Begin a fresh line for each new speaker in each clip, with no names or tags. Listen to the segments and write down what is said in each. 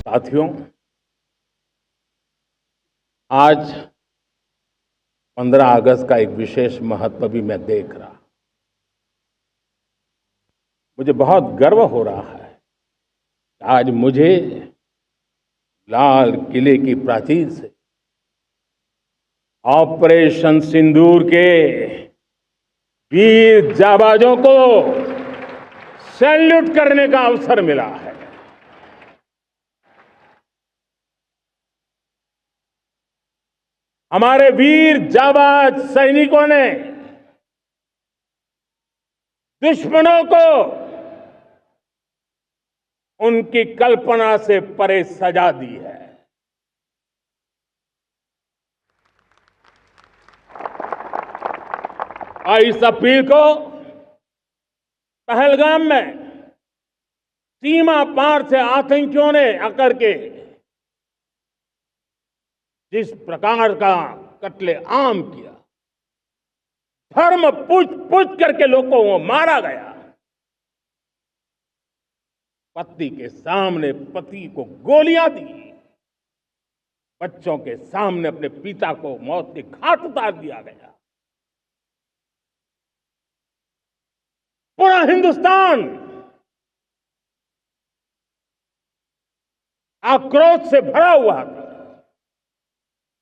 साथियों, आज 15 अगस्त का एक विशेष महत्व भी मैं देख रहा। मुझे बहुत गर्व हो रहा है। आज मुझे लाल किले की प्राचीर से ऑपरेशन सिंदूर के वीर जाबाजों को सैल्यूट करने का अवसर मिला है। हमारे वीर जाबाज सैनिकों ने दुश्मनों को उनकी कल्पना से परे सजा दी है। और इस अपील को पहलगाम में सीमा पार से आतंकियों ने आकर के जिस प्रकार का कत्ले आम किया, धर्म पूछ पूछ करके लोगों को मारा गया। पत्नी के सामने पति को गोलियां दी, बच्चों के सामने अपने पिता को मौत के घाट उतार दिया गया। पूरा हिंदुस्तान आक्रोश से भरा हुआ था।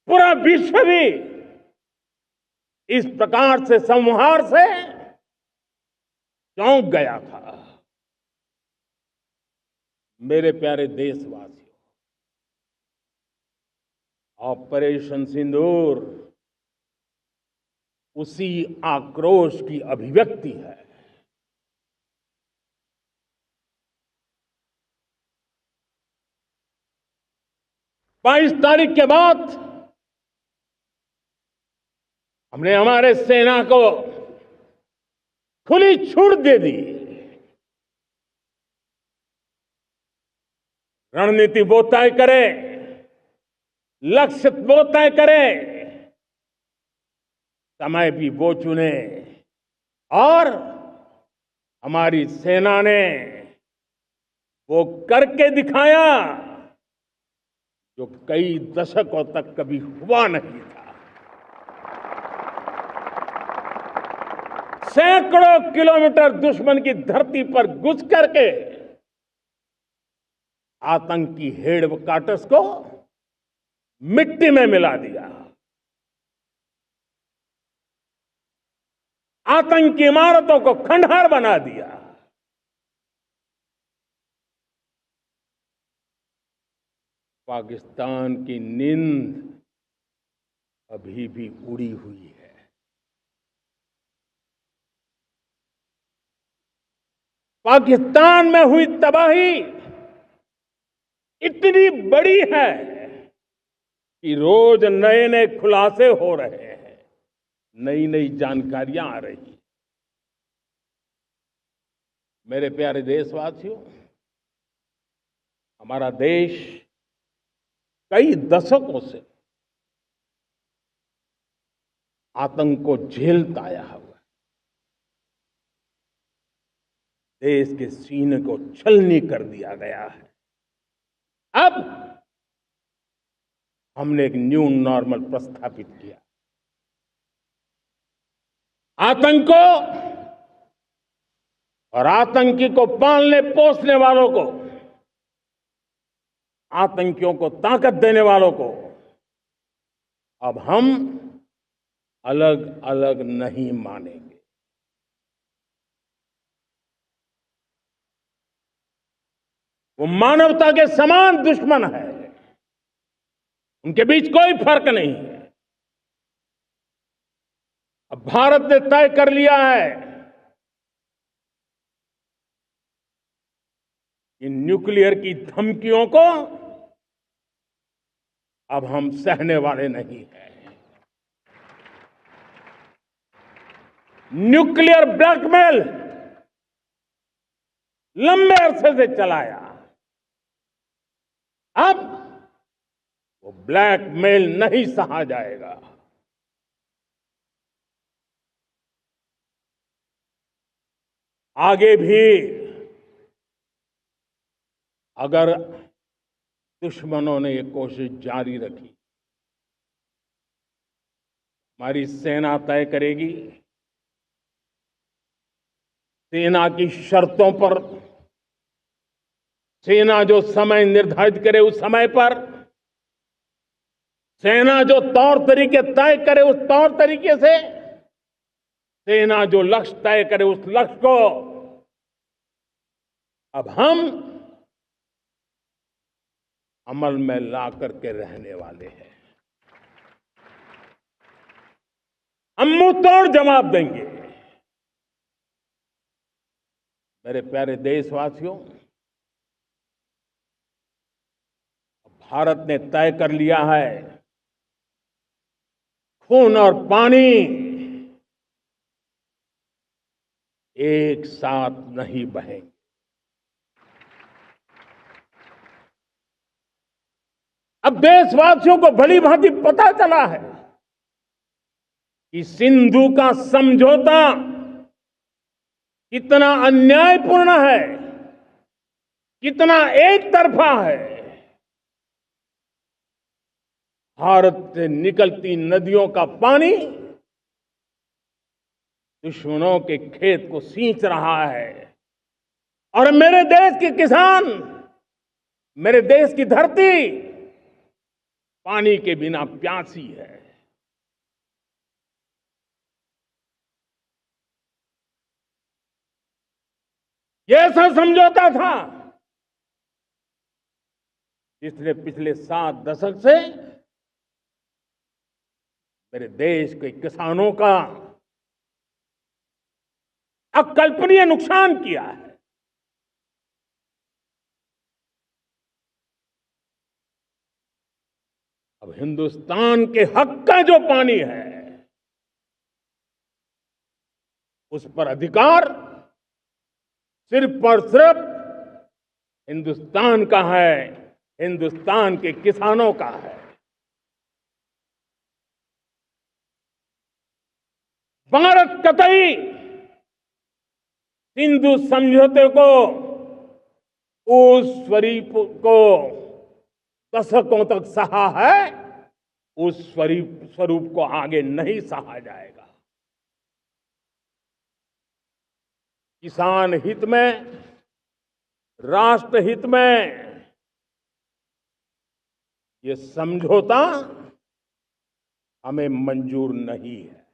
पूरा विश्व भी इस प्रकार से संहार से चौंक गया था। मेरे प्यारे देशवासियों, ऑपरेशन सिंदूर उसी आक्रोश की अभिव्यक्ति है। 22 तारीख के बाद हमने हमारे सेना को खुली छूट दे दी। रणनीति वो तय करे, लक्ष्य वो तय करे, समय भी वो चुने। और हमारी सेना ने वो करके दिखाया जो कई दशकों तक कभी हुआ नहीं था। सैकड़ों किलोमीटर दुश्मन की धरती पर घुस करके आतंकी हेडक्वार्टर्स को मिट्टी में मिला दिया। आतंकी इमारतों को खंडहर बना दिया। पाकिस्तान की नींद अभी भी उड़ी हुई है। पाकिस्तान में हुई तबाही इतनी बड़ी है कि रोज नए नए खुलासे हो रहे हैं, नई नई जानकारियां आ रही हैं। मेरे प्यारे देशवासियों, हमारा देश कई दशकों से आतंक को झेलता आया हुआ है। देश के सीने को छलनी कर दिया गया है। अब हमने एक न्यू नॉर्मल प्रस्थापित किया। आतंक को और आतंकी को पालने पोसने वालों को, आतंकियों को ताकत देने वालों को अब हम अलग अलग नहीं मानेंगे। वो मानवता के समान दुश्मन है। उनके बीच कोई फर्क नहीं है। अब भारत ने तय कर लिया है कि न्यूक्लियर की धमकियों को अब हम सहने वाले नहीं हैं। न्यूक्लियर ब्लैकमेल लंबे अरसे से चलाया, अब वो ब्लैकमेल नहीं सहा जाएगा। आगे भी अगर दुश्मनों ने ये कोशिश जारी रखी। हमारी सेना तय करेगी, सेना की शर्तों पर, सेना जो समय निर्धारित करे उस समय पर, सेना जो तौर तरीके तय करे उस तौर तरीके से, सेना जो लक्ष्य तय करे उस लक्ष्य को अब हम अमल में ला करके रहने वाले हैं। हम मुंह तोड़ जवाब देंगे। मेरे प्यारे देशवासियों, भारत ने तय कर लिया है, खून और पानी एक साथ नहीं बहेंगे। अब देशवासियों को भली भांति पता चला है कि सिंधु का समझौता कितना अन्यायपूर्ण है, कितना एक तरफा है। भारत से निकलती नदियों का पानी दुश्मनों के खेत को सींच रहा है और मेरे देश के किसान, मेरे देश की धरती पानी के बिना प्यासी है। ये ऐसा समझौता था जिसने पिछले 7 दशक से मेरे देश के किसानों का अकल्पनीय नुकसान किया है। अब हिंदुस्तान के हक का जो पानी है उस पर अधिकार सिर्फ और सिर्फ हिंदुस्तान का है, हिंदुस्तान के किसानों का है। भारत कतई सिंधु समझौते को, उस स्वरूप को दशकों तक सहा है, उस स्वरूप को आगे नहीं सहा जाएगा। किसान हित में, राष्ट्र हित में ये समझौता हमें मंजूर नहीं है।